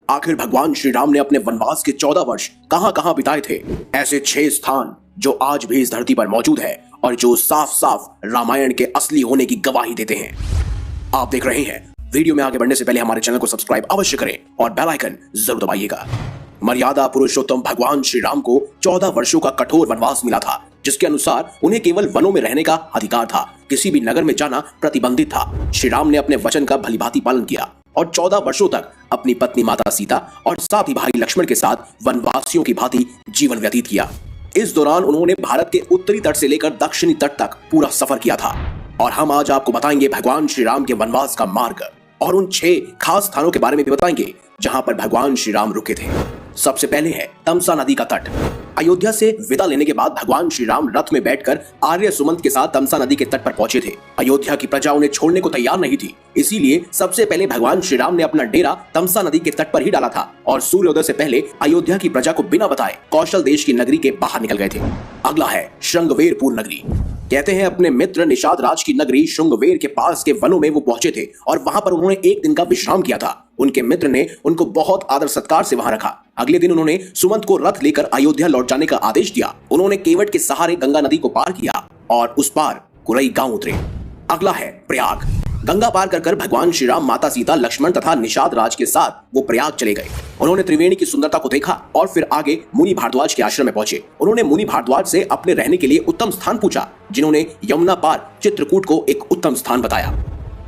आखिर भगवान श्री राम ने अपने वनवास के 14 वर्ष कहां कहां बिताए थे? ऐसे 6 स्थान जो आज भी इस धरती पर मौजूद है और जो साफ साफ रामायण के असली होने की गवाही देते हैं। आप देख रहे हैं। वीडियो में आगे बढ़ने से पहले हमारे चैनल को सब्सक्राइब अवश्य करें और बेल आइकन जरूर दबाइएगा। मर्यादा पुरुषोत्तम भगवान श्री राम को 14 वर्षों का कठोर वनवास मिला था, जिसके अनुसार उन्हें केवल वनों में रहने का अधिकार था। किसी भी नगर में जाना प्रतिबंधित था। श्री राम ने अपने वचन का भलीभांति पालन किया और 14 वर्षों तक अपनी पत्नी माता सीता और साथ ही भाई लक्ष्मण के साथ वनवासियों की भांति जीवन व्यतीत किया। इस दौरान उन्होंने भारत के उत्तरी तट से लेकर दक्षिणी तट तक पूरा सफर किया था और हम आज आपको बताएंगे भगवान श्री राम के वनवास का मार्ग और उन 6 खास स्थानों के बारे में भी बताएंगे जहां पर भगवान श्री राम रुके थे। सबसे पहले है तमसा नदी का तट। अयोध्या से विदा लेने के बाद भगवान श्री राम रथ में बैठकर आर्य सुमंत के साथ तमसा नदी के तट पर पहुंचे थे। अयोध्या की प्रजा उन्हें छोड़ने को तैयार नहीं थी, इसीलिए सबसे पहले भगवान श्री राम ने अपना डेरा तमसा नदी के तट पर ही डाला था और सूर्योदय से पहले अयोध्या की प्रजा को बिना बताए कौशल देश की नगरी के बाहर निकल गए थे। अगला है श्रृंगवेरपुर नगरी। कहते हैं अपने मित्र निषाद राज की नगरी श्रृंगवेर के पास के वनों में वो पहुंचे थे और वहां पर उन्होंने एक दिन का विश्राम किया था। उनके मित्र ने उनको बहुत आदर सत्कार से वहां रखा। अगले दिन उन्होंने सुमंत को रथ लेकर अयोध्या लौट जाने का आदेश दिया। उन्होंने केवट के सहारे गंगा नदी को पार किया और उस पार कुरई गांव उतरे। अगला है प्रयाग। गंगा पार कर भगवान श्री राम, माता सीता, लक्ष्मण तथा निषाद राज के साथ वो प्रयाग चले गए। उन्होंने त्रिवेणी की सुंदरता को देखा और फिर आगे मुनि भारद्वाज के आश्रम में पहुंचे। उन्होंने मुनि भारद्वाज से अपने रहने के लिए उत्तम स्थान पूछा, जिन्होंने यमुना पार चित्रकूट को एक उत्तम स्थान बताया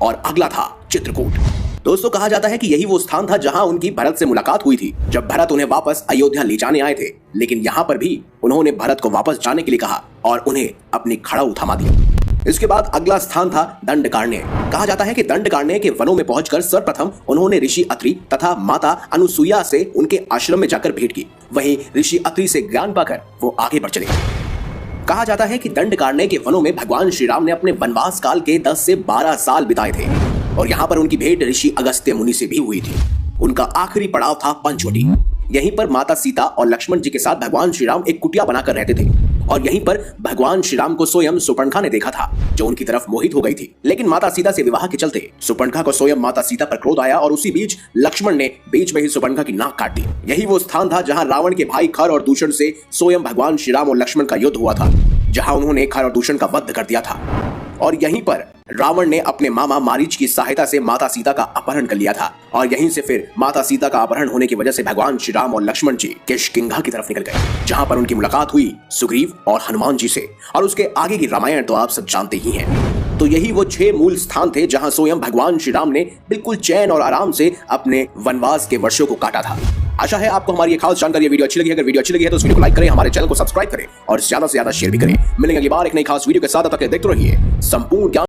और अगला था चित्रकूट। दोस्तों, कहा जाता है कि यही वो स्थान था जहां उनकी भरत से मुलाकात हुई थी जब भरत उन्हें वापस अयोध्या ले जाने आए थे। लेकिन यहाँ पर भी उन्होंने भरत को वापस जाने के लिए कहा और उन्हें अपनी खड़ाऊ थमा दिया। इसके बाद अगला स्थान था दंडकारण्य। कहा जाता है कि दंडकारण्य के वनों में पहुंचकर सर्वप्रथम उन्होंने ऋषि अत्रि तथा माता अनुसुईया से उनके आश्रम में जाकर भेंट की। वहीं ऋषि अत्रि से ज्ञान पाकर वो आगे बढ़ चले। कहा जाता है कि दंडकारण्य के वनों में भगवान श्री राम ने अपने वनवास काल के 10 से 12 साल बिताए थे और यहाँ पर उनकी भेंट ऋषि अगस्त्य मुनि से भी हुई थी। उनका आखिरी पड़ाव था पंचवटी। यहीं पर माता सीता और लक्ष्मण जी के साथ भगवान श्री राम एक कुटिया बनाकर रहते थे और यहीं पर भगवान श्री राम को स्वयं सुपर्णखा ने देखा था, जो उनकी तरफ मोहित हो गई थी। लेकिन माता सीता से विवाह के चलते सुपर्णखा को स्वयं माता सीता पर क्रोध आया और उसी बीच लक्ष्मण ने बीच में ही सुपर्णखा की नाक काट दी। यही वो स्थान था जहां रावण के भाई खर और दूषण से स्वयं भगवान श्री राम और लक्ष्मण का युद्ध हुआ था, जहां उन्होंने खर और दूषण का वध कर दिया था। और यहीं पर रावण ने अपने मामा मारीच की सहायता से माता सीता का अपहरण कर लिया था और यहीं से फिर माता सीता का अपहरण होने की वजह से भगवान श्री राम और लक्ष्मण जी किष्किंधा की तरफ निकल गए, जहां पर उनकी मुलाकात हुई सुग्रीव और हनुमान जी से। और उसके आगे की रामायण तो आप सब जानते ही हैं। तो यही वो 6 मूल स्थान थे जहां स्वयं भगवान श्री राम ने बिल्कुल चैन और आराम से अपने वनवास के वर्षों को काटा था। आशा है आपको हमारी ये खास जानकारी वीडियो अच्छी लगी। अगर वीडियो अच्छी लगी है तो इस वीडियो को लाइक करें, हमारे चैनल को सब्सक्राइब करें और ज्यादा से ज्यादा शेयर भी करें। मिलेंगे अगली बार एक नई खास वीडियो के साथ। तब तक देखते रहिए संपूर्ण ज्ञान।